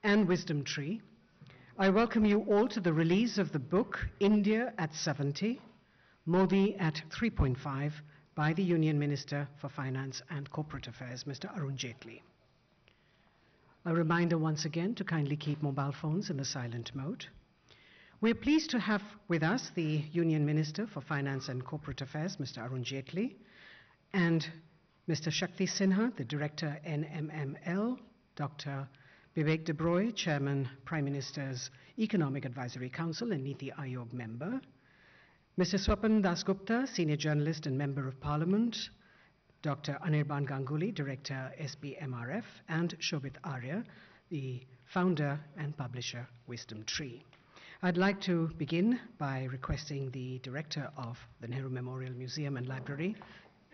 and Wisdom Tree, I welcome you all to the release of the book India at 70, Modi at 3.5 by the Union Minister for Finance and Corporate Affairs, Mr. Arun Jaitley. A reminder once again to kindly keep mobile phones in the silent mode. We are pleased to have with us the Union Minister for Finance and Corporate Affairs, Mr. Arun Jaitley, and Mr. Shakti Sinha, the Director NMML, Dr. Vivek De Broglie, Chairman, Prime Minister's Economic Advisory Council and Niti Aayog member, Mr. Swapan Dasgupta, Senior Journalist and Member of Parliament, Dr. Anirban Ganguly, Director SBMRF, and Shobit Arya, the founder and publisher, Wisdom Tree. I'd like to begin by requesting the Director of the Nehru Memorial Museum and Library,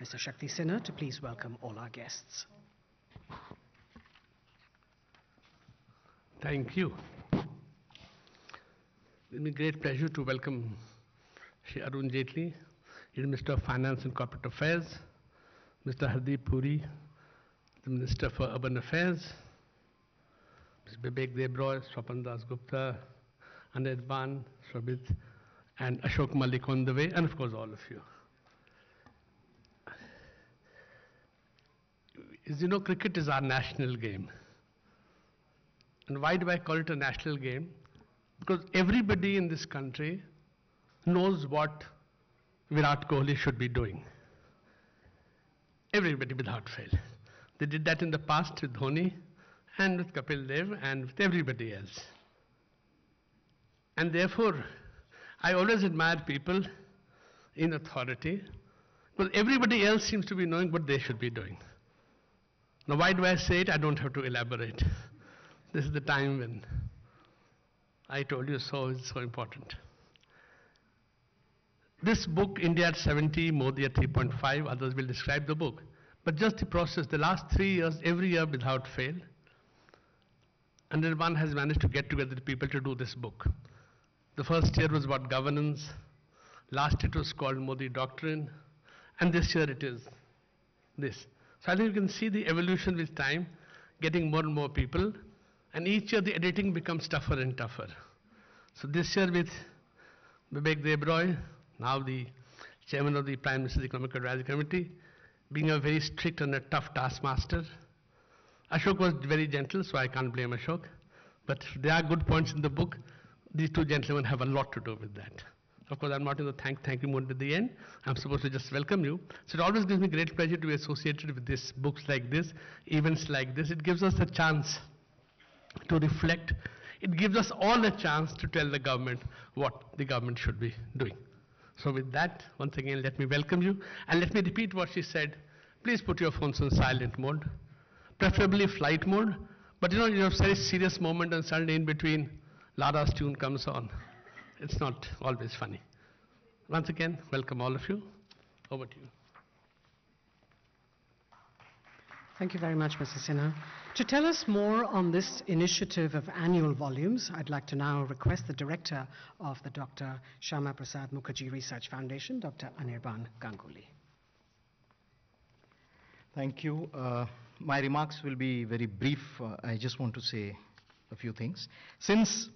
Mr. Shakti Sinha, to please welcome all our guests. Thank you. It's a great pleasure to welcome Shri Arun Jaitley, Minister of Finance and Corporate Affairs, Mr. Hardeep Puri, the Minister for Urban Affairs, Mr. Vivek De Broglie, Swapan Dasgupta, Anirban, Shobit, and Ashok Malik on the way, and of course all of you. As you know, cricket is our national game. And why do I call it a national game? Because everybody in this country knows what Virat Kohli should be doing. Everybody without fail. They did that in the past with Dhoni and with Kapil Dev and with everybody else. And therefore, I always admire people in authority because everybody else seems to be knowing what they should be doing. Now, why do I say it? I don't have to elaborate. This is the time when I told you so is so important. This book, India at 70, Modi at 3.5, others will describe the book. But just the process, the last 3 years, every year without fail, Anirban has managed to get together the people to do this book. The first year was about governance, last it was called Modi Doctrine, and this year it is this. So I think you can see the evolution with time, getting more and more people, and each year the editing becomes tougher and tougher. So this year with Vivek De Broglie, now the Chairman of the Prime Minister's Economic Advisory Committee, being a very strict and a tough taskmaster. Ashok was very gentle, so I can't blame Ashok. But there are good points in the book. These two gentlemen have a lot to do with that. Of course, I'm not in the thank you mode at the end. I'm supposed to just welcome you. So it always gives me great pleasure to be associated with this, books like this, events like this. It gives us a chance to reflect. It gives us all a chance to tell the government what the government should be doing. So with that, once again, let me welcome you. And let me repeat what she said. Please put your phones on silent mode, preferably flight mode. But you know, you have a very serious moment and suddenly in between, Lara's tune comes on. It's not always funny. Once again, welcome all of you. Over to you. Thank you very much, Mr. Sinha. To tell us more on this initiative of annual volumes, I'd like to now request the Director of the Dr. Shyama Prasad Mukherjee Research Foundation, Dr. Anirban Ganguly. Thank you. My remarks will be very brief. I just want to say a few things. Since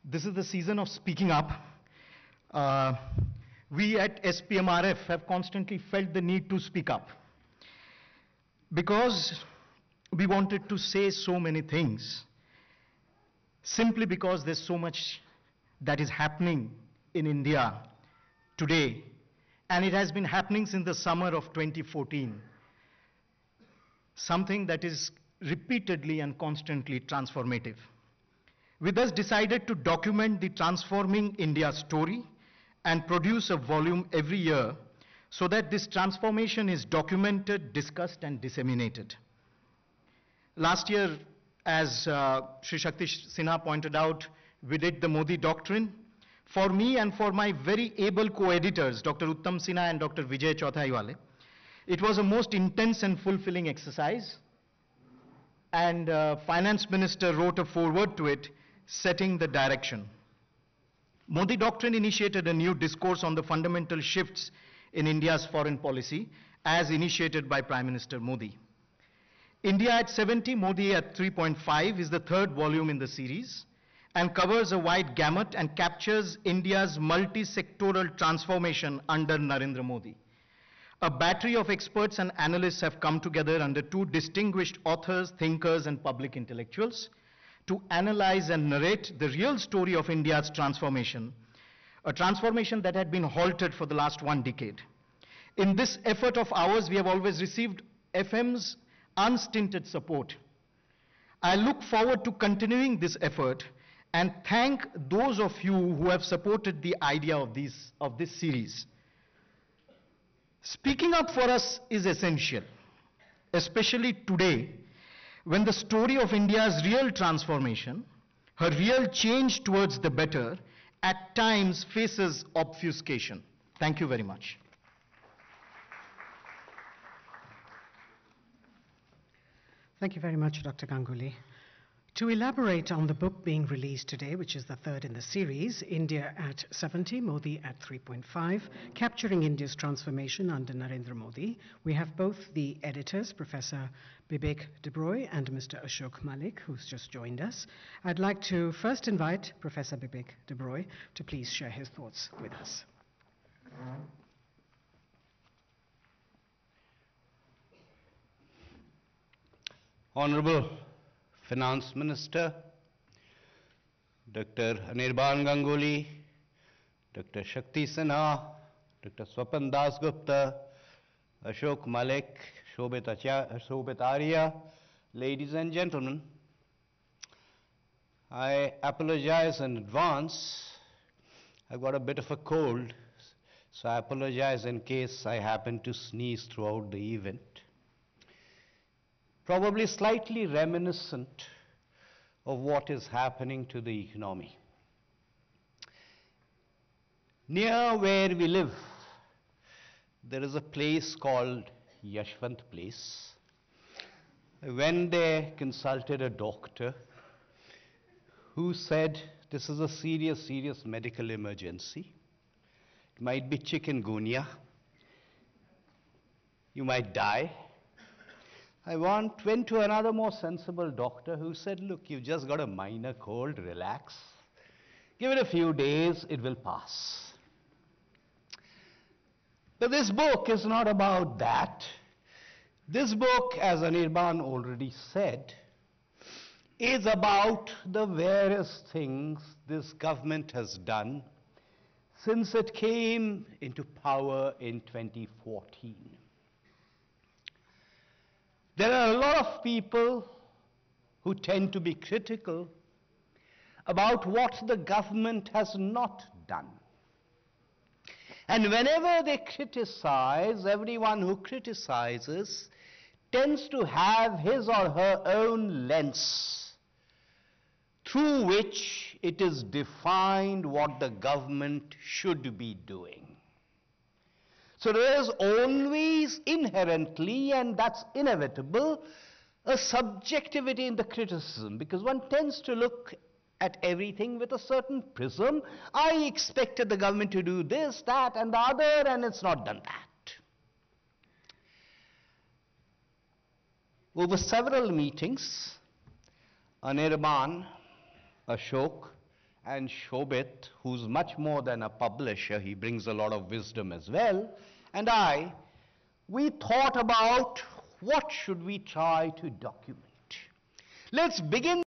this is the season of speaking up, we at SPMRF have constantly felt the need to speak up because we wanted to say so many things simply because there's so much that is happening in India today, and it has been happening since the summer of 2014. Something that is repeatedly and constantly transformative. We thus decided to document the transforming India story and produce a volume every year so that this transformation is documented, discussed, and disseminated. Last year, as Shri Shakti Sinha pointed out, we did the Modi Doctrine. For me and for my very able co-editors, Dr. Uttam Sinha and Dr. Vijay Chauthaiwale, it was a most intense and fulfilling exercise. And Finance Minister wrote a foreword to it, setting the direction. Modi Doctrine initiated a new discourse on the fundamental shifts in India's foreign policy, as initiated by Prime Minister Modi. India at 70, Modi at 3.5 is the third volume in the series and covers a wide gamut and captures India's multi-sectoral transformation under Narendra Modi. A battery of experts and analysts have come together under two distinguished authors, thinkers, and public intellectuals to analyze and narrate the real story of India's transformation, a transformation that had been halted for the last 1 decade. In this effort of ours, we have always received FM's unstinted support. I look forward to continuing this effort and thank those of you who have supported the idea of this series. Speaking up for us is essential, especially today, when the story of India's real transformation, her real change towards the better, at times faces obfuscation. Thank you very much. Thank you very much, Dr. Ganguly. To elaborate on the book being released today, which is the third in the series, India at 70, Modi at 3.5, Capturing India's Transformation under Narendra Modi, we have both the editors, Professor Bibek Debroy and Mr. Ashok Malik, who's just joined us. I'd like to first invite Professor Bibek Debroy to please share his thoughts with us. Honorable Finance Minister, Dr. Anirban Ganguly, Dr. Shakti Sinha, Dr. Swapan Das Gupta, Ashok Malik, Shobit Arya, ladies and gentlemen, I apologize in advance. I've got a bit of a cold, so I apologize in case I happen to sneeze throughout the event. Probably slightly reminiscent of what is happening to the economy. Near where we live, there is a place called Yashwant Place. I went there, consulted a doctor who said this is a serious medical emergency. It might be chikungunya. You might die. I went to another more sensible doctor who said, look, you've just got a minor cold, relax. Give it a few days, it will pass. But this book is not about that. This book, as Anirban already said, is about the various things this government has done since it came into power in 2014. There are a lot of people who tend to be critical about what the government has not done. And whenever they criticize, everyone who criticizes tends to have his or her own lens through which it is defined what the government should be doing. So there is always inherently, and that's inevitable, a subjectivity in the criticism, because one tends to look at everything with a certain prism. I expected the government to do this, that, and the other, and it's not done that. Over several meetings, Anirban, Ashok, and Shobit, who's much more than a publisher, he brings a lot of wisdom as well, and we thought about what should we try to document. Let's begin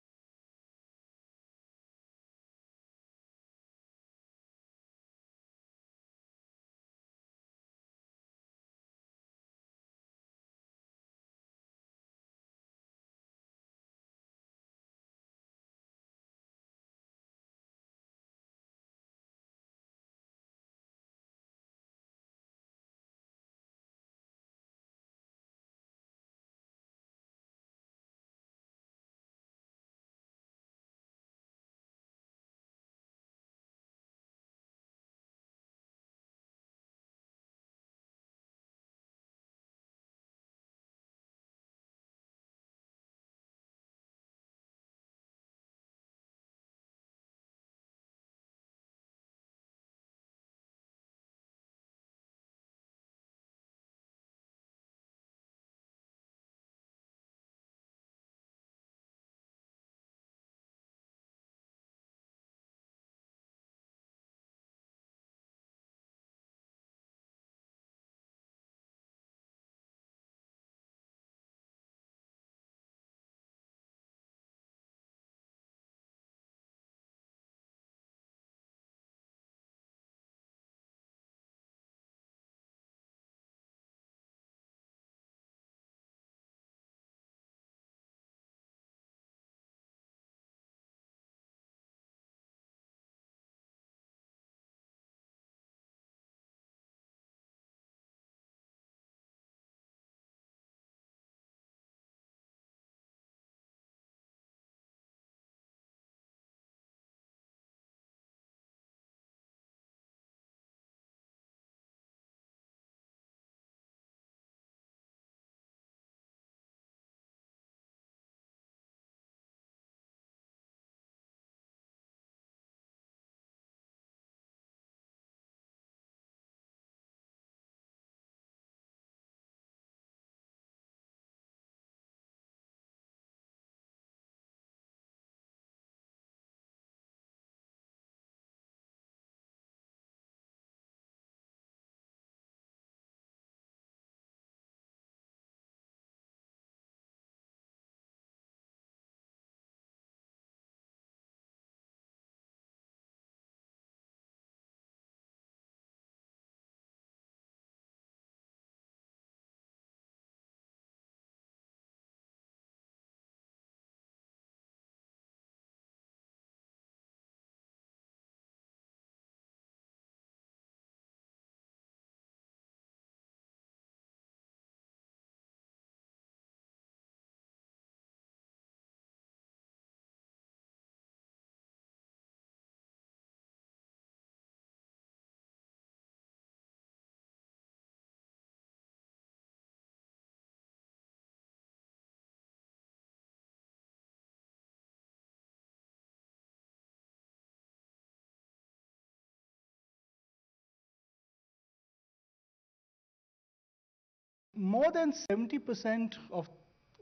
more than 70% of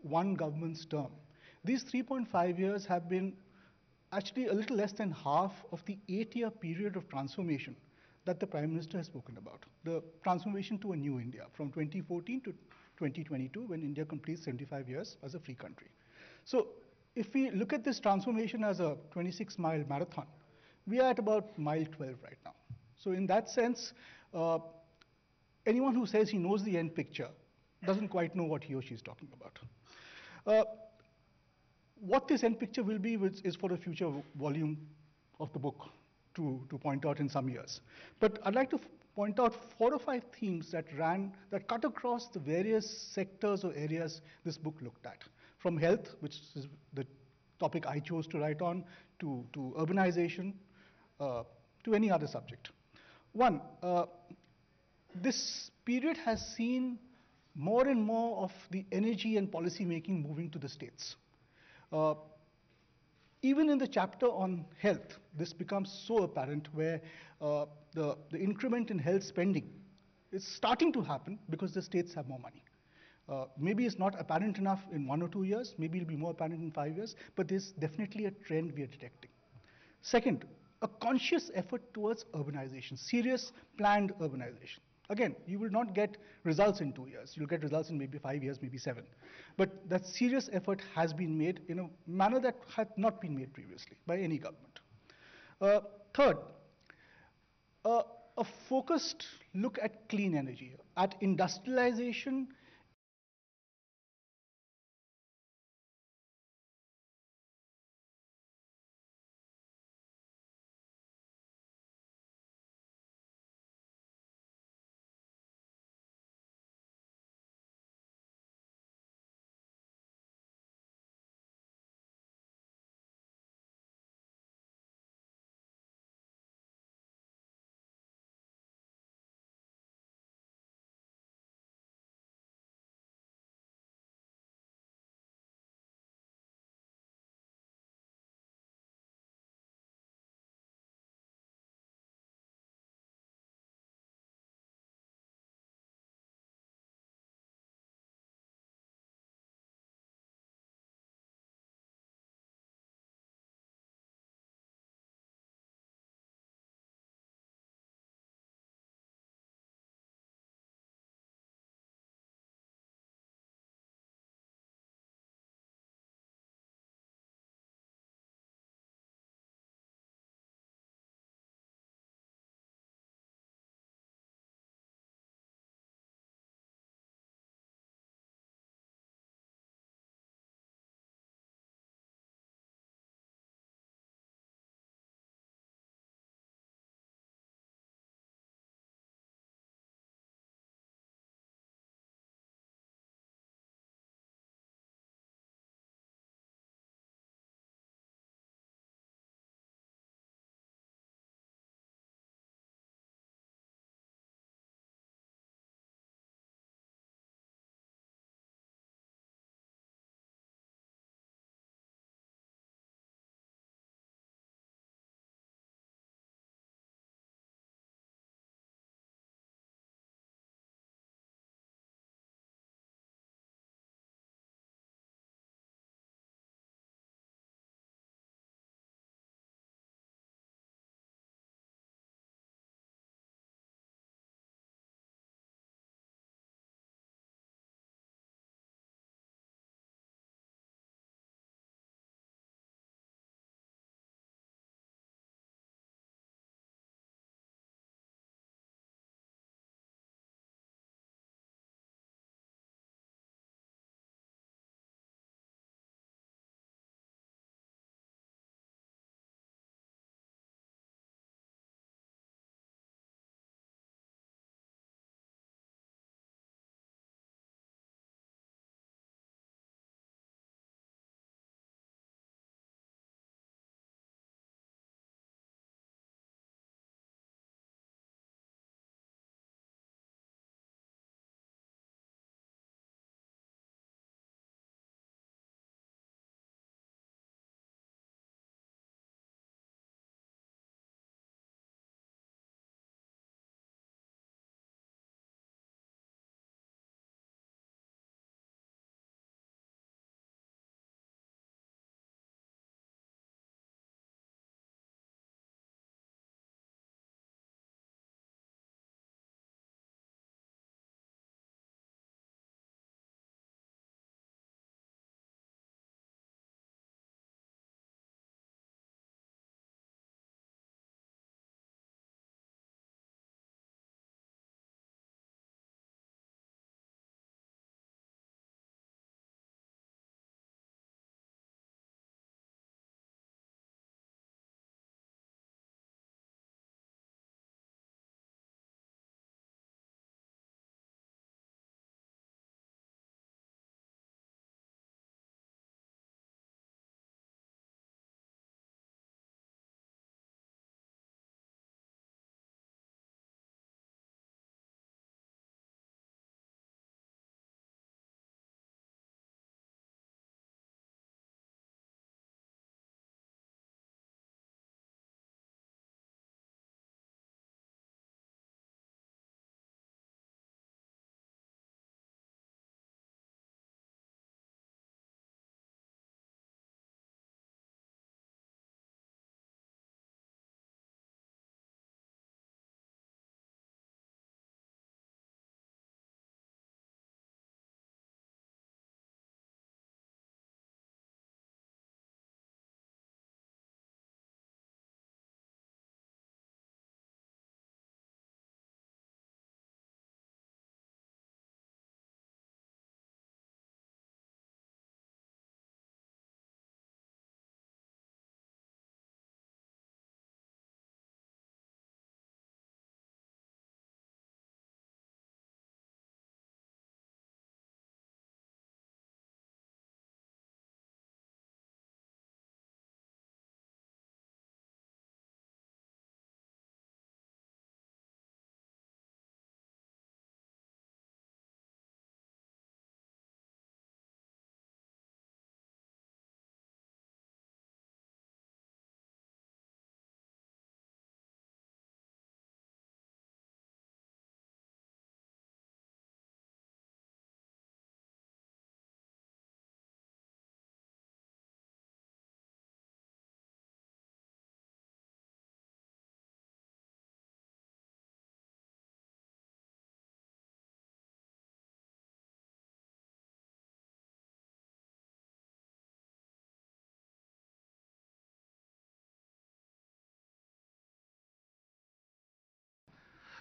one government's term. These 3.5 years have been actually a little less than half of the 8-year period of transformation that the Prime Minister has spoken about. The transformation to a new India from 2014 to 2022, when India completes 75 years as a free country. So if we look at this transformation as a 26-mile marathon, we are at about mile 12 right now. So in that sense, anyone who says he knows the end picture doesn't quite know what he or she is talking about. What this end picture will be is for a future volume of the book to point out in some years. But I'd like to point out 4 or 5 themes that cut across the various sectors or areas this book looked at. From health, which is the topic I chose to write on, to urbanization, to any other subject. One, this period has seen more and more of the energy and policy making moving to the states. Even in the chapter on health, this becomes so apparent, where the increment in health spending is starting to happen because the states have more money. Maybe it's not apparent enough in 1 or 2 years, maybe it'll be more apparent in 5 years, but there's definitely a trend we are detecting. Second, a conscious effort towards urbanization, serious planned urbanization. Again, you will not get results in 2 years. You'll get results in maybe 5 years, maybe 7. But that serious effort has been made in a manner that had not been made previously by any government. Third, a focused look at clean energy, at industrialization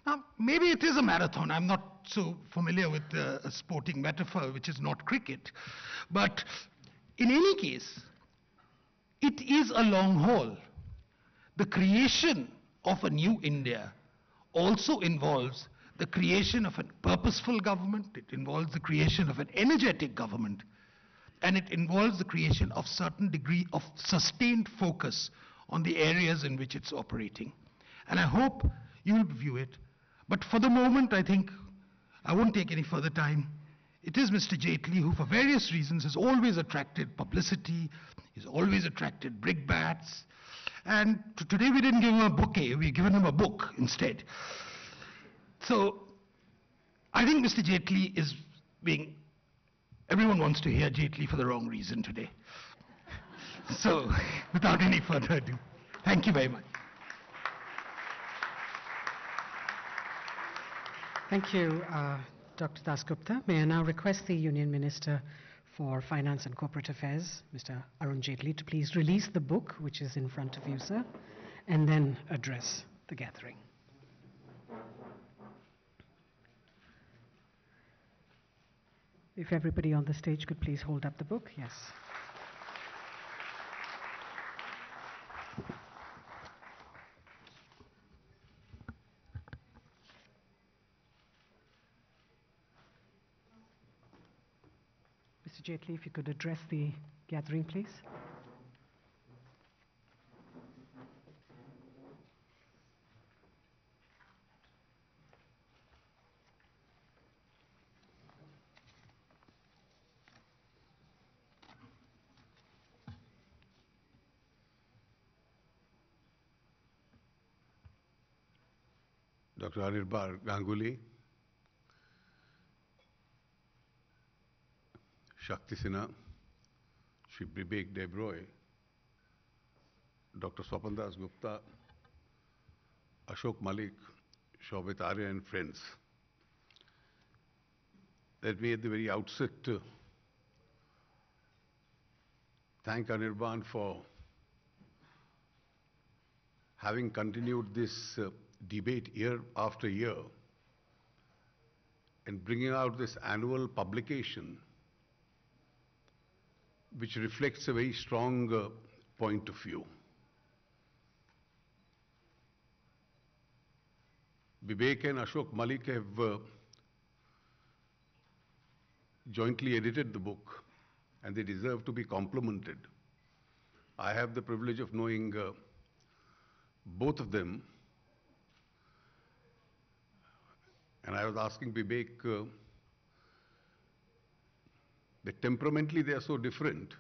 Now, maybe it is a marathon. I'm not so familiar with a sporting metaphor, which is not cricket. But in any case, it is a long haul. The creation of a new India also involves the creation of a purposeful government, it involves the creation of an energetic government, and it involves the creation of certain degree of sustained focus on the areas in which it's operating. And I hope you will view it. But for the moment, I think I won't take any further time. It is Mr. Jaitley who, for various reasons, has always attracted publicity, he's always attracted brickbats, and today we didn't give him a bouquet, we've given him a book instead. So, I think Mr. Jaitley is being, everyone wants to hear Jaitley for the wrong reason today. So, without any further ado, thank you very much. Thank you, Dr. Dasgupta. May I now request the Union Minister for Finance and Corporate Affairs, Mr. Arun Jaitley, to please release the book, which is in front of you, sir, and then address the gathering. If everybody on the stage could please hold up the book. Yes. Mr. Jaitley, if you could address the gathering, please. Dr. Anirban Ganguly, Shakti Sinha, Shri Bibek Debroy, Dr. Swapan Das Gupta, Ashok Malik, Shobit Arya and friends. Let me at the very outset thank Anirban for having continued this debate year after year and bringing out this annual publication which reflects a very strong point of view. Bibek and Ashok Malik have jointly edited the book and they deserve to be complimented. I have the privilege of knowing both of them, and I was asking Bibek that temperamentally they are so different.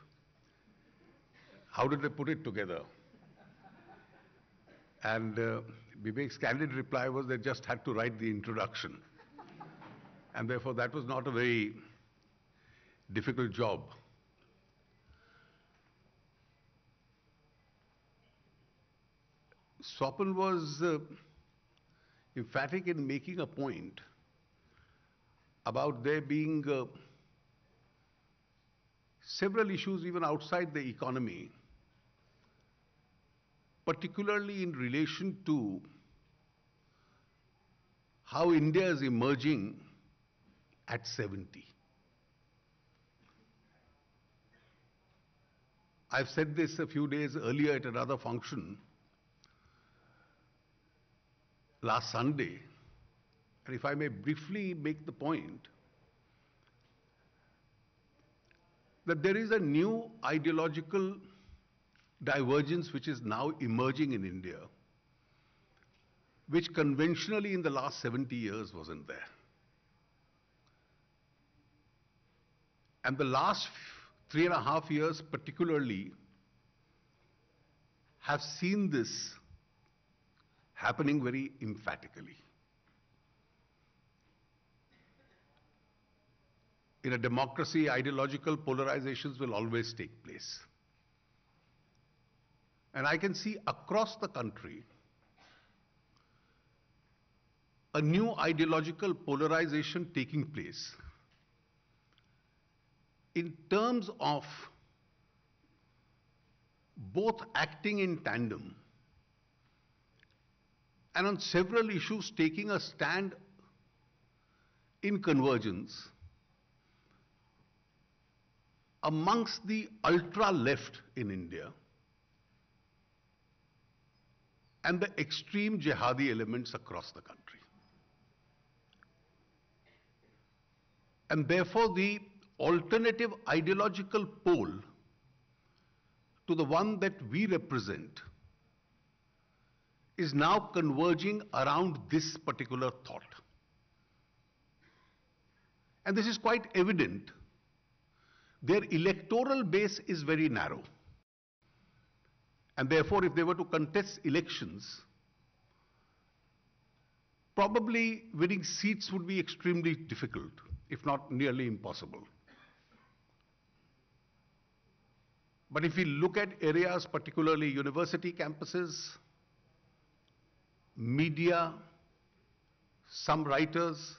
How did they put it together? And Bibek's candid reply was they just had to write the introduction. And therefore that was not a very difficult job. Swapan was emphatic in making a point about there being several issues even outside the economy, particularly in relation to how India is emerging at 70. I've said this a few days earlier at another function last Sunday, and if I may briefly make the point that there is a new ideological divergence which is now emerging in India, which conventionally in the last 70 years wasn't there. And the last 3.5 years particularly have seen this happening very emphatically. In a democracy, ideological polarizations will always take place. And I can see across the country a new ideological polarization taking place in terms of both acting in tandem and on several issues taking a stand in convergence amongst the ultra-left in India and the extreme jihadi elements across the country. And therefore, the alternative ideological pole to the one that we represent is now converging around this particular thought. And this is quite evident. Their electoral base is very narrow. And therefore, if they were to contest elections, probably winning seats would be extremely difficult, if not nearly impossible. But if we look at areas, particularly university campuses, media, some writers,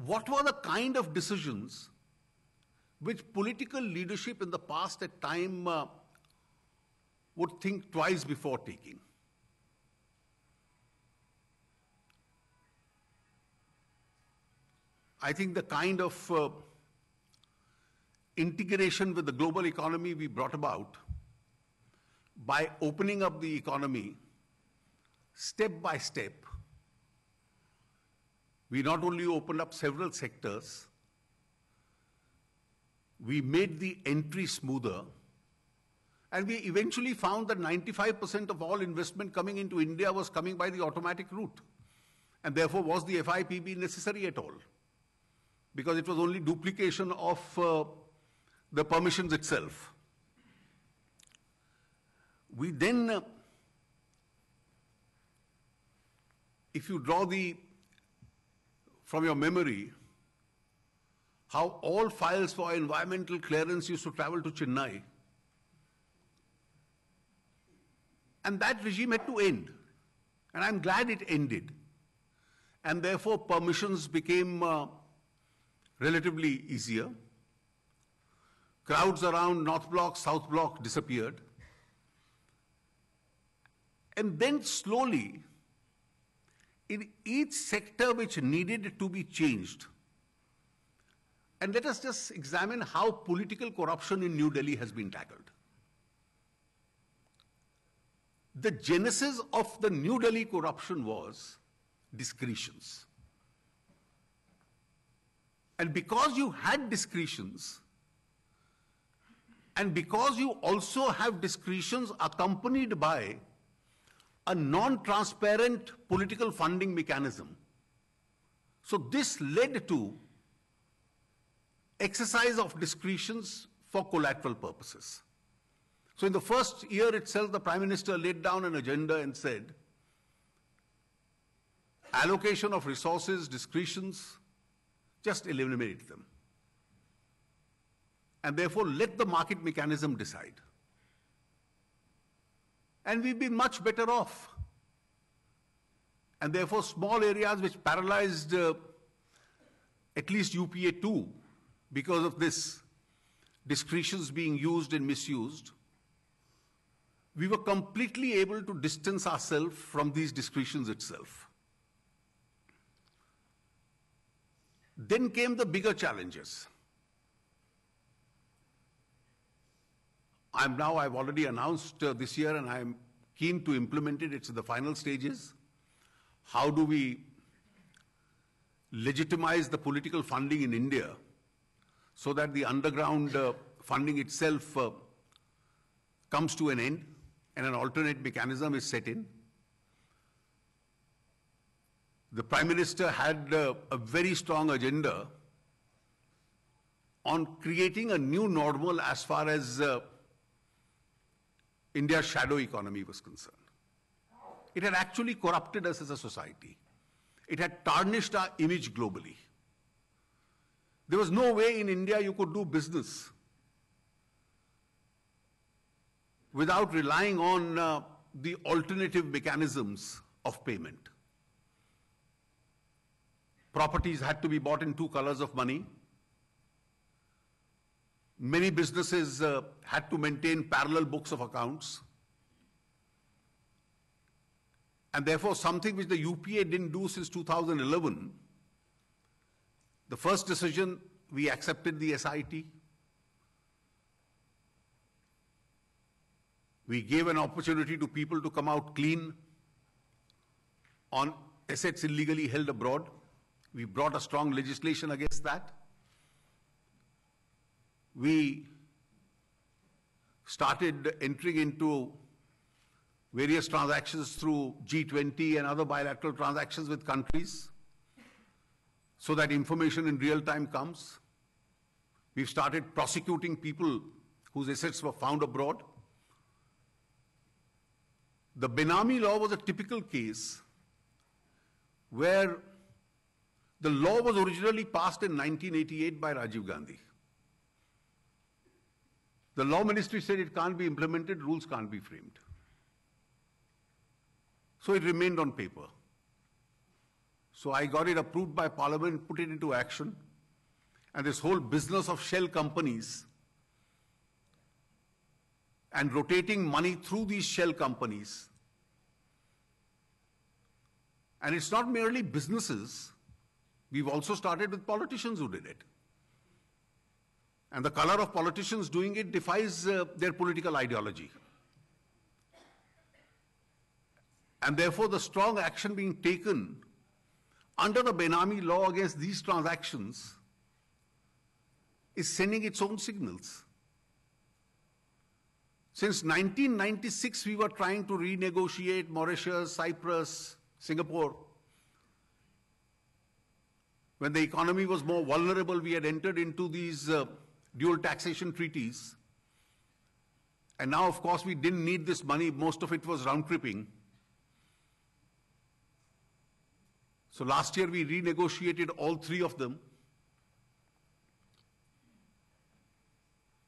what were the kind of decisions which political leadership in the past at time would think twice before taking. I think the kind of integration with the global economy we brought about by opening up the economy step by step, we not only opened up several sectors, we made the entry smoother, and we eventually found that 95% of all investment coming into India was coming by the automatic route. And therefore, was the FIPB necessary at all? Because it was only duplication of the permissions itself. We then, if you draw from your memory, how all files for environmental clearance used to travel to Chennai. And that regime had to end. And I'm glad it ended. And therefore, permissions became relatively easier. Crowds around North Block, South Block disappeared. And then slowly, in each sector which needed to be changed, and let us just examine how political corruption in New Delhi has been tackled. The genesis of the New Delhi corruption was discretions. And because you had discretions, and because you also have discretions accompanied by a non-transparent political funding mechanism, so this led to exercise of discretions for collateral purposes. So in the first year itself, the Prime Minister laid down an agenda and said, allocation of resources, discretions, just eliminate them. And therefore, let the market mechanism decide. And we've been much better off. And therefore, small areas which paralyzed at least UPA 2 because of this discretions being used and misused, we were completely able to distance ourselves from these discretions itself. Then came the bigger challenges. I've already announced this year, and I'm keen to implement it. It's in the final stages. How do we legitimize the political funding in India so that the underground funding itself comes to an end and an alternate mechanism is set in? The Prime Minister had a very strong agenda on creating a new normal as far as India's shadow economy was concerned. It had actually corrupted us as a society. It had tarnished our image globally. There was no way in India you could do business without relying on the alternative mechanisms of payment. Properties had to be bought in 2 colors of money. Many businesses had to maintain parallel books of accounts. And therefore, something which the UPA didn't do since 2011, the first decision, we accepted the SIT. We gave an opportunity to people to come out clean on assets illegally held abroad. We brought a strong legislation against that. We started entering into various transactions through G20 and other bilateral transactions with countries so that information in real time comes. We've started prosecuting people whose assets were found abroad. The Benami Law was a typical case where the law was originally passed in 1988 by Rajiv Gandhi. The law ministry said it can't be implemented, rules can't be framed. So it remained on paper. So I got it approved by Parliament, put it into action. And this whole business of shell companies and rotating money through these shell companies. And it's not merely businesses. We've also started with politicians who did it. And the color of politicians doing it defies their political ideology. And therefore, the strong action being taken under the Benami Law against these transactions is sending its own signals. Since 1996, we were trying to renegotiate Mauritius, Cyprus, Singapore. When the economy was more vulnerable, we had entered into these dual taxation treaties. And now, of course, we didn't need this money. Most of it was round-tripping. So last year, we renegotiated all three of them.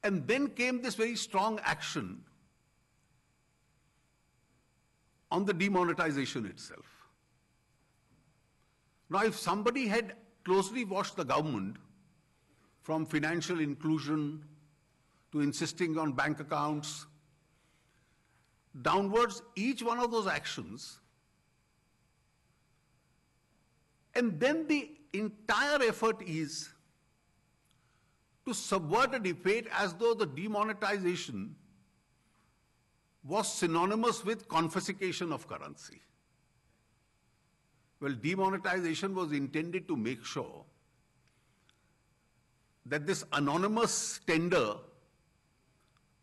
And then came this very strong action on the demonetization itself. Now, if somebody had closely watched the government, from financial inclusion to insisting on bank accounts, downwards, each one of those actions, and then the entire effort is to subvert a debate as though the demonetization was synonymous with confiscation of currency. Well, demonetization was intended to make sure that this anonymous tender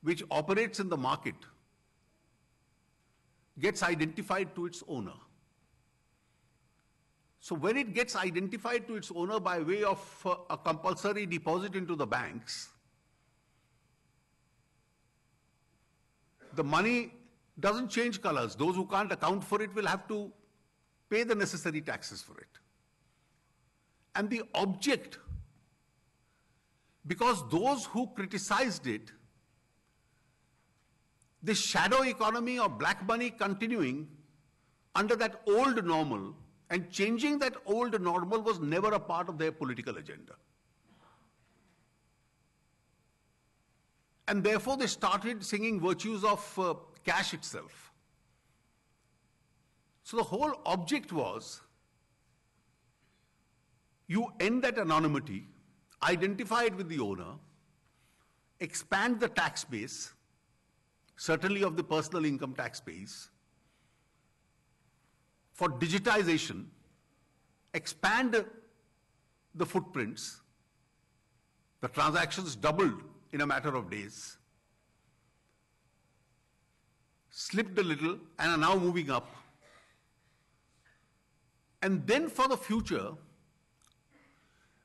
which operates in the market gets identified to its owner. So when it gets identified to its owner by way of a compulsory deposit into the banks, the money doesn't change colors. Those who can't account for it will have to pay the necessary taxes for it. And the object, because those who criticized it, this shadow economy of black money continuing under that old normal, and changing that old normal was never a part of their political agenda. And therefore they started singing virtues of cash itself. So the whole object was, you end that anonymity, identify it with the owner, expand the tax base, certainly of the personal income tax base, for digitization, expand the footprints. The transactions doubled in a matter of days, slipped a little and are now moving up. And then for the future,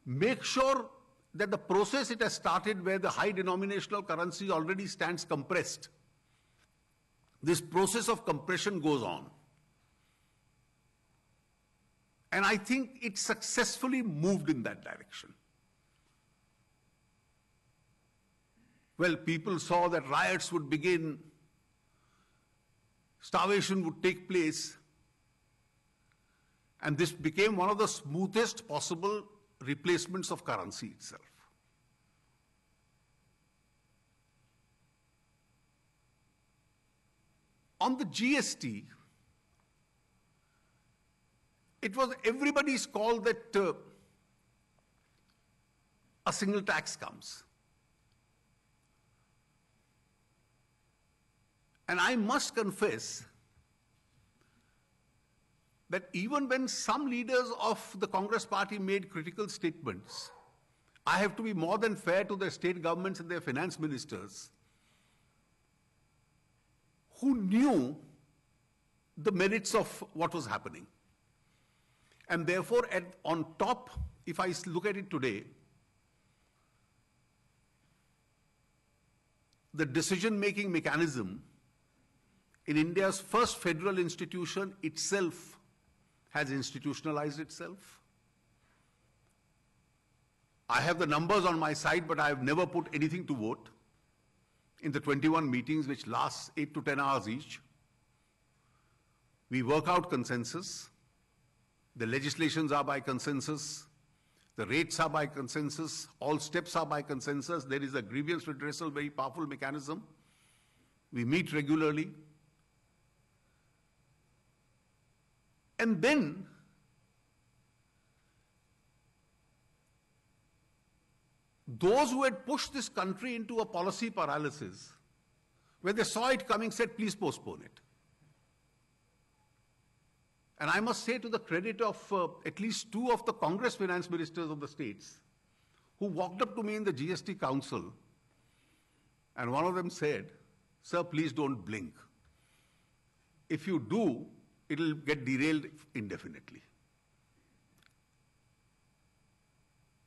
make sure that the process it has started where the high denominational currency already stands compressed, this process of compression goes on. And I think it successfully moved in that direction. Well, people saw that riots would begin, starvation would take place, and this became one of the smoothest possible replacements of currency itself. On the GST, it was everybody's call that a single tax comes. And I must confess that even when some leaders of the Congress party made critical statements, I have to be more than fair to their state governments and their finance ministers who knew the merits of what was happening. And therefore, on top, if I look at it today, the decision-making mechanism in India's first federal institution itself has institutionalized itself. I have the numbers on my side, but I have never put anything to vote in the 21 meetings which last 8 to 10 hours each. We work out consensus. The legislations are by consensus. The rates are by consensus. All steps are by consensus. There is a grievance redressal, very powerful mechanism. We meet regularly. And then those who had pushed this country into a policy paralysis, when they saw it coming, said, please postpone it. And I must say, to the credit of at least two of the Congress finance ministers of the states, who walked up to me in the GST Council, and one of them said, sir, please don't blink. If you do, it'll get derailed indefinitely.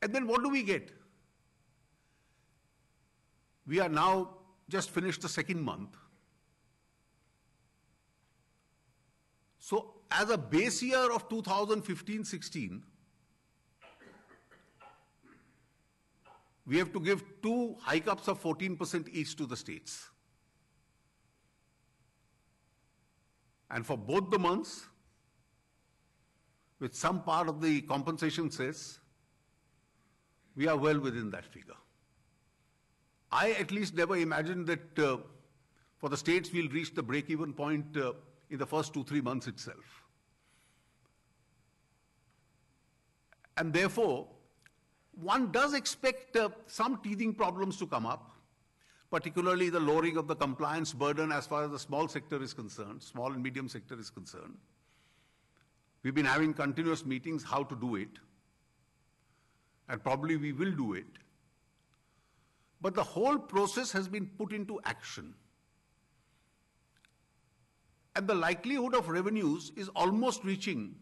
And then what do we get? We are now just finished the second month. So as a base year of 2015-16, we have to give 2 hike-ups of 14% each to the states. And for both the months, with some part of the compensation cess, we are well within that figure. I at least never imagined that for the states we'll reach the break-even point in the first 2-3 months itself. And therefore, one does expect some teething problems to come up, particularly the lowering of the compliance burden as far as the small sector is concerned, small and medium sector is concerned. We've been having continuous meetings how to do it, and probably we will do it. But the whole process has been put into action. And the likelihood of revenues is almost reaching,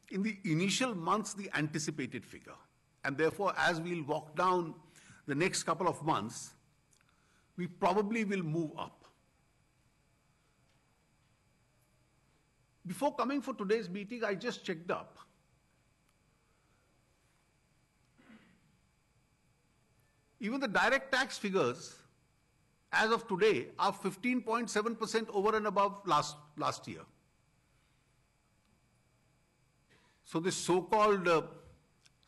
in the initial months, the anticipated figure. And therefore, as we'll walk down the next couple of months, we probably will move up. Before coming for today's meeting, I just checked up. Even the direct tax figures, as of today, are 15.7% over and above last year. So this so-called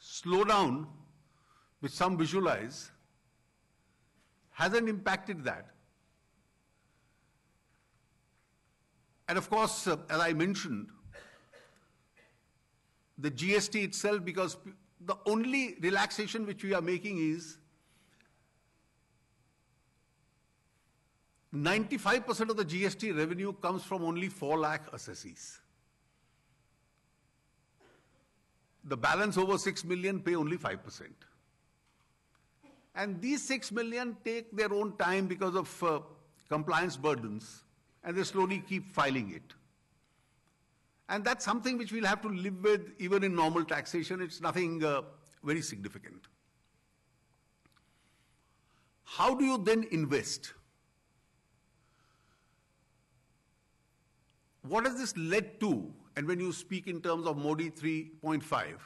slowdown, which some visualize, hasn't impacted that. And of course, as I mentioned, the GST itself, because the only relaxation which we are making is 95% of the GST revenue comes from only 4 lakh assessees. The balance over 6 million pay only 5%. And these 6 million take their own time because of compliance burdens, and they slowly keep filing it. And that's something which we'll have to live with even in normal taxation. It's nothing very significant. How do you then invest? What has this led to? And when you speak in terms of Modi 3.5,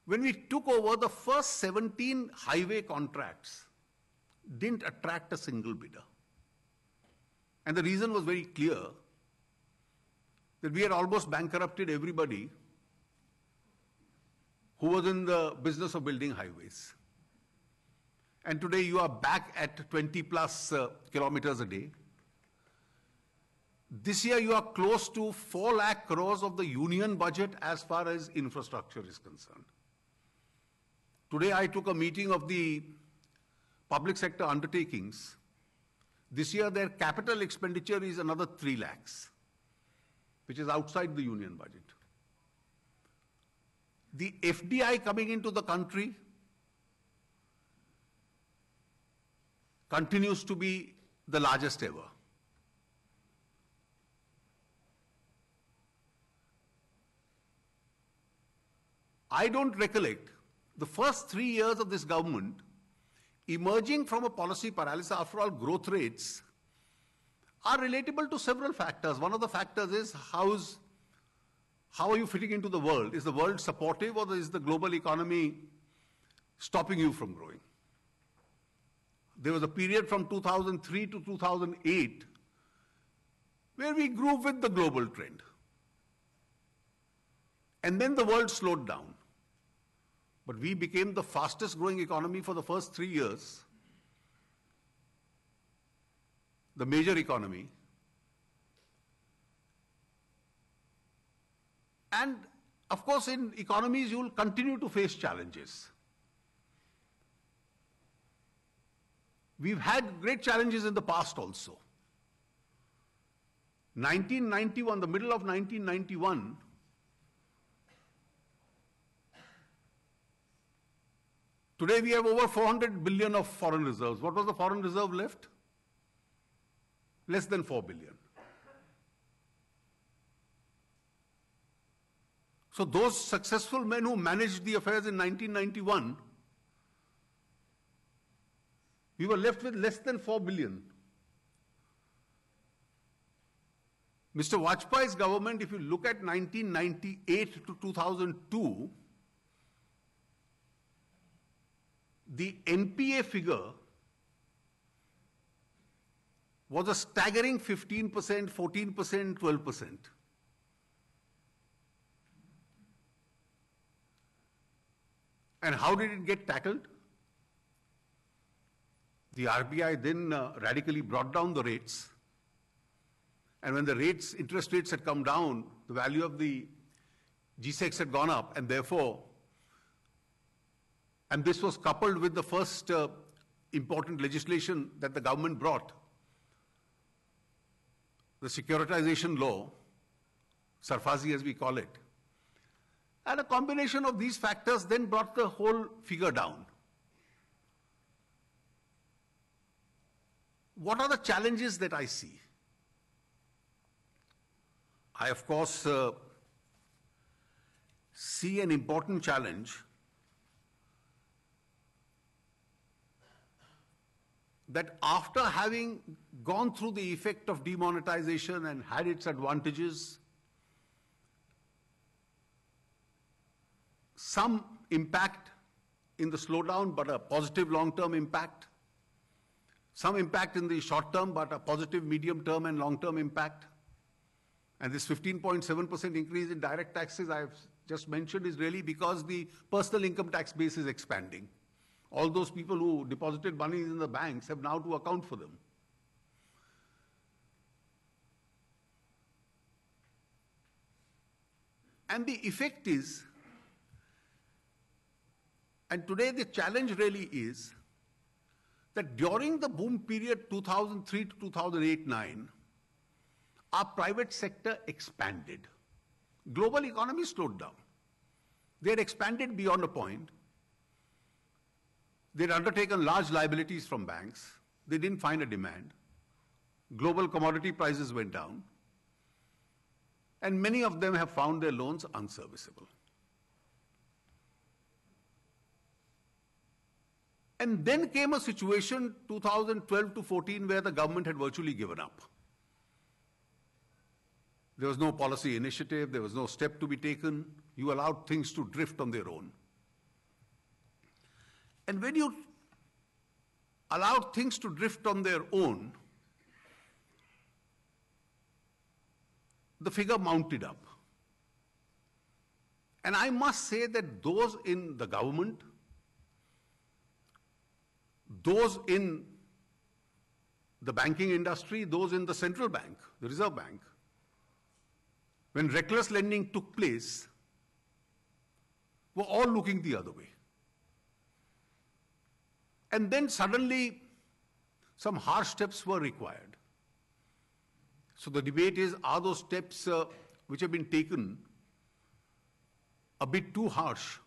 when we took over, the first 17 highway contracts didn't attract a single bidder. And the reason was very clear, that we had almost bankrupted everybody who was in the business of building highways. And today you are back at 20 plus kilometers a day. This year you are close to 4 lakh crores of the union budget as far as infrastructure is concerned. Today I took a meeting of the public sector undertakings. This year their capital expenditure is another 3 lakhs, which is outside the union budget. The FDI coming into the country continues to be the largest ever. I don't recollect the first 3 years of this government emerging from a policy paralysis. After all, growth rates are relatable to several factors. One of the factors is how are you fitting into the world? Is the world supportive, or is the global economy stopping you from growing? There was a period from 2003 to 2008 where we grew with the global trend. And then the world slowed down. But we became the fastest growing economy for the first 3 years, the major economy. And of course, in economies, you will continue to face challenges. We've had great challenges in the past also. 1991, the middle of 1991, today we have over 400 billion of foreign reserves. What was the foreign reserve left? Less than 4 billion. So those successful men who managed the affairs in 1991, we were left with less than 4 billion. Mr. Vajpayee's government, if you look at 1998 to 2002, the NPA figure was a staggering 15%, 14%, 12%. And how did it get tackled? The RBI then radically brought down the rates. And when the rates, interest rates had come down, the value of the G-Secs had gone up, and therefore, and this was coupled with the first important legislation that the government brought, the securitization law, Sarfazi as we call it. And a combination of these factors then brought the whole figure down. What are the challenges that I see? I, of course, see an important challenge that after having gone through the effect of demonetization and had its advantages, some impact in the slowdown, but a positive long-term impact. Some impact in the short term, but a positive medium-term and long-term impact. And this 15.7% increase in direct taxes I've just mentioned is really because the personal income tax base is expanding. All those people who deposited money in the banks have now to account for them. And the effect is, and today the challenge really is, that during the boom period 2003 to 2008-9, our private sector expanded. Global economy slowed down. They had expanded beyond a point. They had undertaken large liabilities from banks. They didn't find a demand. Global commodity prices went down. And many of them have found their loans unserviceable. And then came a situation, 2012 to 14, where the government had virtually given up. There was no policy initiative, there was no step to be taken. You allowed things to drift on their own. And when you allowed things to drift on their own, the figure mounted up. And I must say that those in the government, those in the banking industry, those in the central bank, the Reserve Bank, when reckless lending took place, were all looking the other way. And then suddenly, some harsh steps were required. So the debate is, are those steps which have been taken a bit too harsh?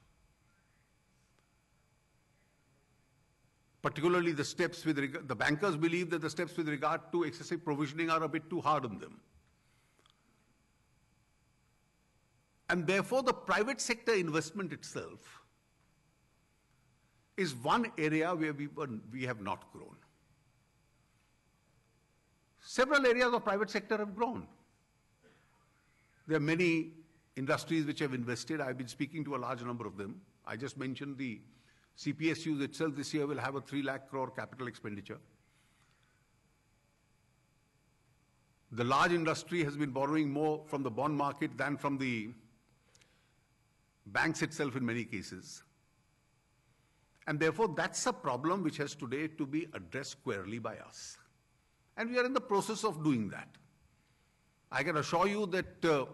Particularly the steps with regard, the bankers believe that the steps with regard to excessive provisioning are a bit too hard on them. And therefore, the private sector investment itself is one area where we have not grown. Several areas of private sector have grown. There are many industries which have invested. I've been speaking to a large number of them. I just mentioned the CPSUs itself this year will have a 3 lakh crore capital expenditure. The large industry has been borrowing more from the bond market than from the banks itself in many cases. And therefore, that's a problem which has today to be addressed squarely by us. And we are in the process of doing that. I can assure you that the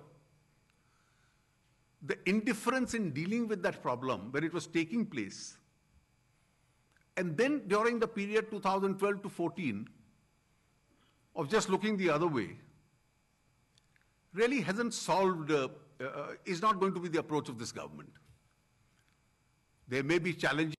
indifference in dealing with that problem when it was taking place, and then during the period 2012 to 14, of just looking the other way, really hasn't solved, is not going to be the approach of this government. There may be challenges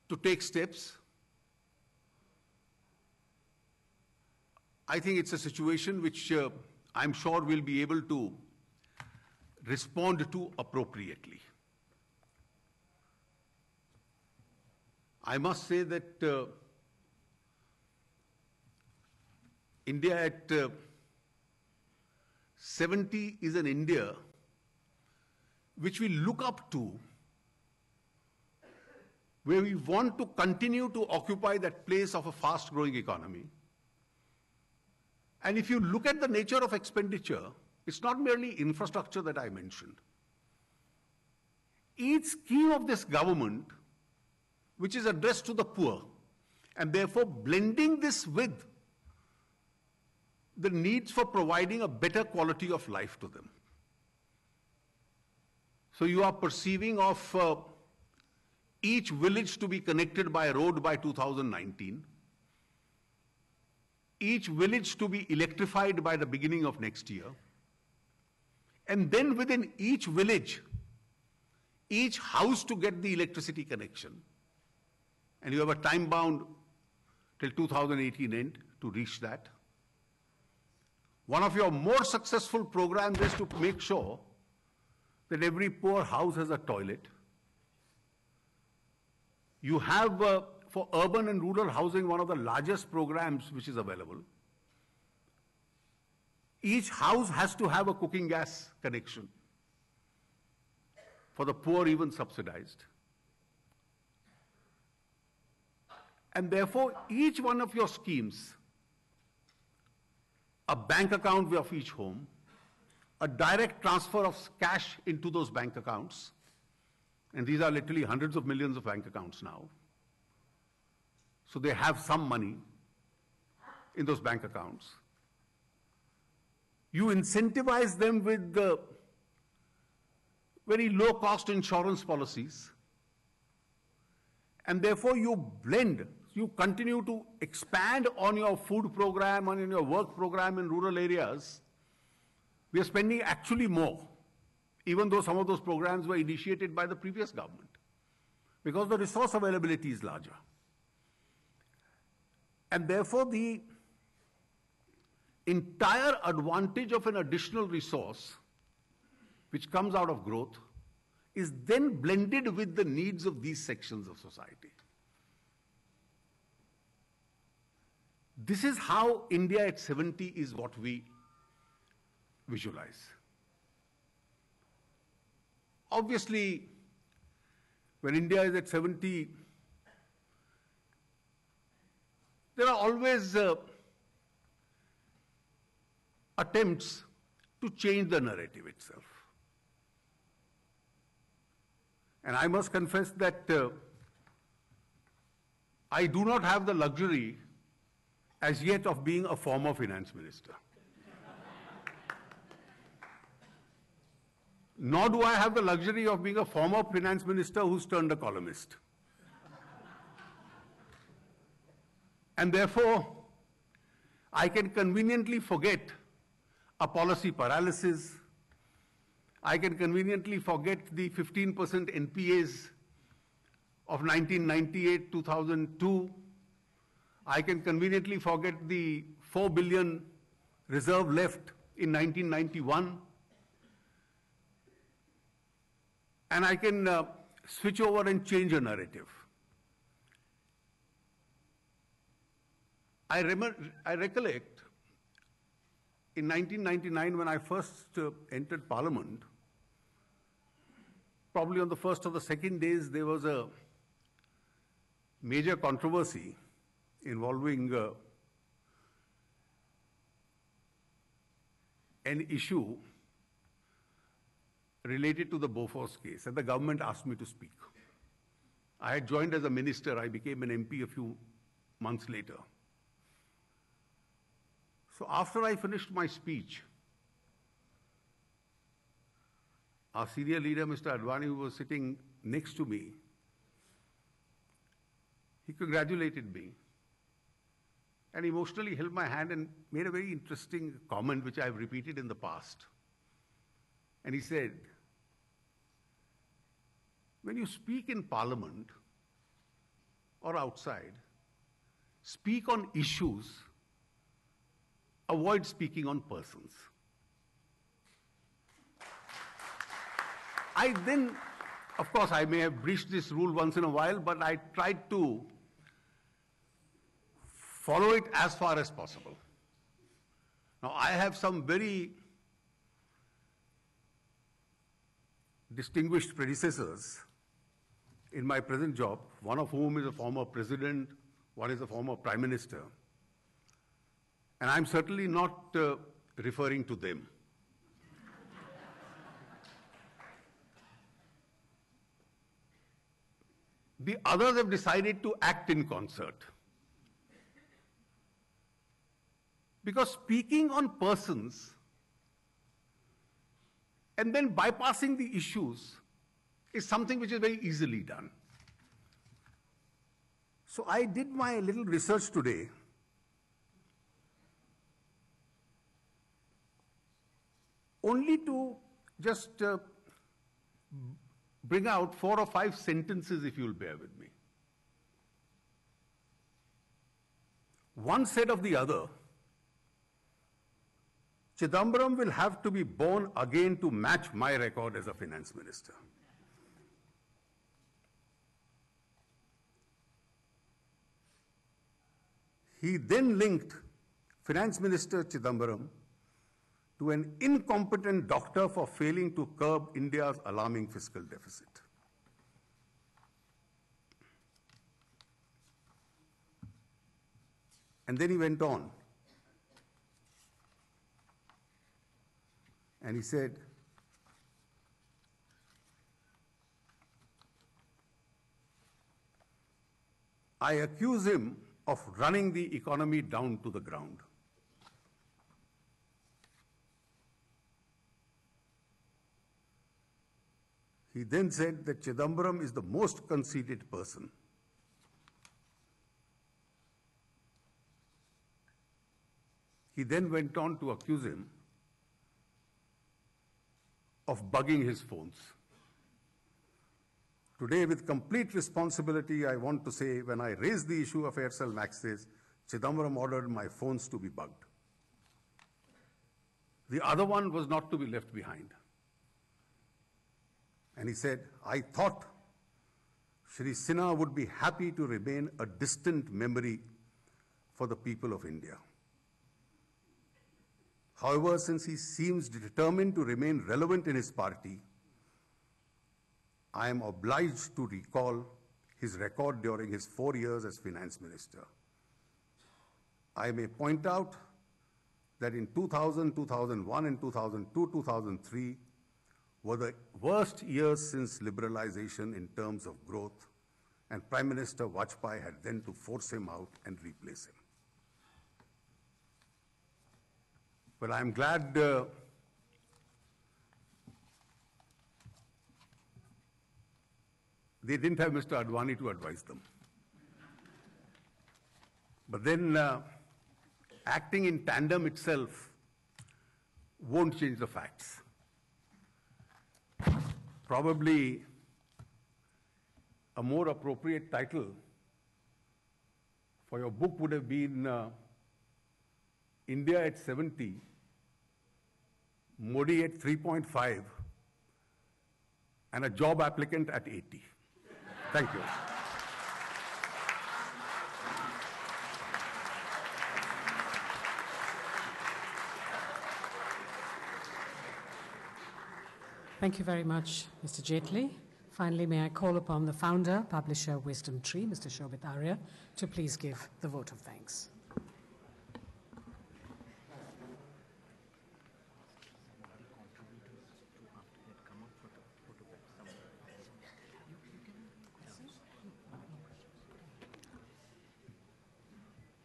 to take steps. I think it's a situation which I'm sure we'll be able to respond to appropriately. I must say that India at 70 is an India which we look up to, where we want to continue to occupy that place of a fast-growing economy. And if you look at the nature of expenditure, it's not merely infrastructure that I mentioned. Each scheme of this government, which is addressed to the poor, and therefore blending this with the needs for providing a better quality of life to them. So you are perceiving of each village to be connected by a road by 2019, each village to be electrified by the beginning of next year, and then within each village, each house to get the electricity connection. And you have a time bound till 2018 end to reach that. One of your more successful programs is to make sure that every poor house has a toilet. You have, for urban and rural housing, one of the largest programs which is available. Each house has to have a cooking gas connection. For the poor, even subsidized. And therefore, each one of your schemes, a bank account of each home, a direct transfer of cash into those bank accounts, and these are literally hundreds of millions of bank accounts now. So they have some money in those bank accounts. You incentivize them with the very low-cost insurance policies, and therefore you blend, you continue to expand on your food program, on your work program in rural areas. We are spending actually more, even though some of those programs were initiated by the previous government, because the resource availability is larger. And therefore, the entire advantage of an additional resource which comes out of growth is then blended with the needs of these sections of society. This is how India at 70 is what we visualize. Obviously, when India is at 70, there are always attempts to change the narrative itself. And I must confess that I do not have the luxury as yet of being a former finance minister. Nor do I have the luxury of being a former finance minister who's turned a columnist. And therefore, I can conveniently forget a policy paralysis. I can conveniently forget the 15% NPAs of 1998-2002. I can conveniently forget the 4 billion reserve left in 1991. And I can switch over and change a narrative. I recollect in 1999, when I first entered Parliament, probably on the first or the second days, there was a major controversy involving an issue related to the Bofors case, and the government asked me to speak. I had joined as a minister. I became an MP a few months later. So after I finished my speech, our senior leader, Mr. Advani, who was sitting next to me, he congratulated me and emotionally held my hand and made a very interesting comment which I have repeated in the past. And he said, when you speak in Parliament or outside, speak on issues, avoid speaking on persons. I then, of course, I may have breached this rule once in a while, but I tried to follow it as far as possible. Now, I have some very distinguished predecessors in my present job, one of whom is a former president, one is a former prime minister. And I'm certainly not referring to them. The others have decided to act in concert. Because speaking on persons and then bypassing the issues is something which is very easily done. So I did my little research today. Only to just bring out 4 or 5 sentences, if you'll bear with me. One said of the other, Chidambaram will have to be born again to match my record as a finance minister. He then linked Finance Minister Chidambaram to an incompetent doctor for failing to curb India's alarming fiscal deficit. And then he went on. And he said, I accuse him of running the economy down to the ground. He then said that Chidambaram is the most conceited person. He then went on to accuse him of bugging his phones. Today, with complete responsibility, I want to say, when I raised the issue of Aircel Maxis, Chidambaram ordered my phones to be bugged. The other one was not to be left behind. And he said, I thought Shri Sinha would be happy to remain a distant memory for the people of India. However, since he seems determined to remain relevant in his party, I am obliged to recall his record during his 4 years as finance minister. I may point out that in 2000, 2001, and 2002, 2003 were the worst years since liberalization in terms of growth, and Prime Minister Vajpayee had then to force him out and replace him. But I'm glad they didn't have Mr. Advani to advise them. But then acting in tandem itself won't change the facts. Probably a more appropriate title for your book would have been India at 70, Modi at 3.5, and a job applicant at 80. Thank you. Thank you very much, Mr. Jaitley. Finally, may I call upon the founder, publisher, Wisdom Tree, Mr. Shobit Arya, to please give the vote of thanks.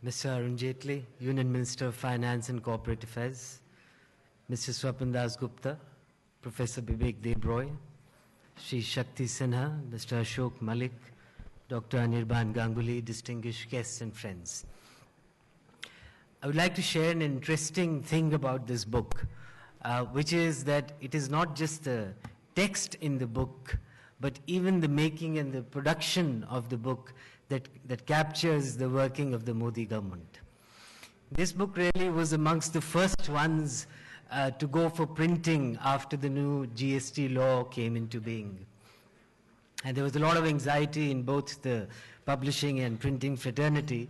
Mr. Arun Jaitley, Union Minister of Finance and Corporate Affairs, Mr. Swapan Das Gupta, Professor Bibek Debroy, Shri Shakti Sinha, Mr. Ashok Malik, Dr. Anirban Ganguly, distinguished guests and friends. I would like to share an interesting thing about this book, which is that it is not just the text in the book, but even the making and the production of the book that captures the working of the Modi government. This book really was amongst the first ones to go for printing after the new GST law came into being. And there was a lot of anxiety in both the publishing and printing fraternity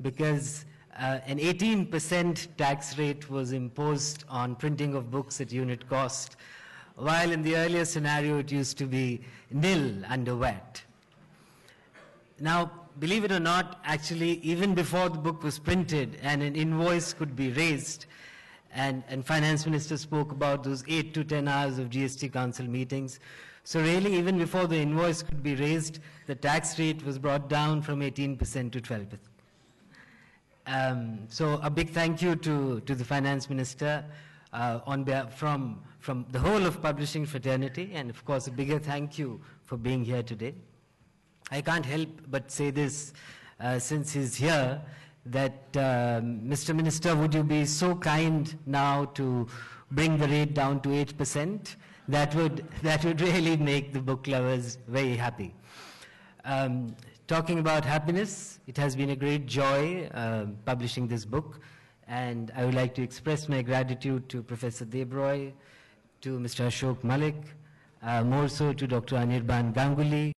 because an 18% tax rate was imposed on printing of books at unit cost, while in the earlier scenario it used to be nil under VAT. Now, believe it or not, actually, even before the book was printed and an invoice could be raised, and Finance Minister spoke about those 8 to 10 hours of GST Council meetings. So really, even before the invoice could be raised, the tax rate was brought down from 18% to 12%. So a big thank you to the Finance Minister on behalf from the whole of publishing fraternity, and of course a bigger thank you for being here today. I can't help but say this since he's here, that Mr. Minister, would you be so kind now to bring the rate down to 8%? That would really make the book lovers very happy. Talking about happiness, it has been a great joy publishing this book, and I would like to express my gratitude to Professor Debroy, to Mr. Ashok Malik, more so to Dr. Anirban Ganguly,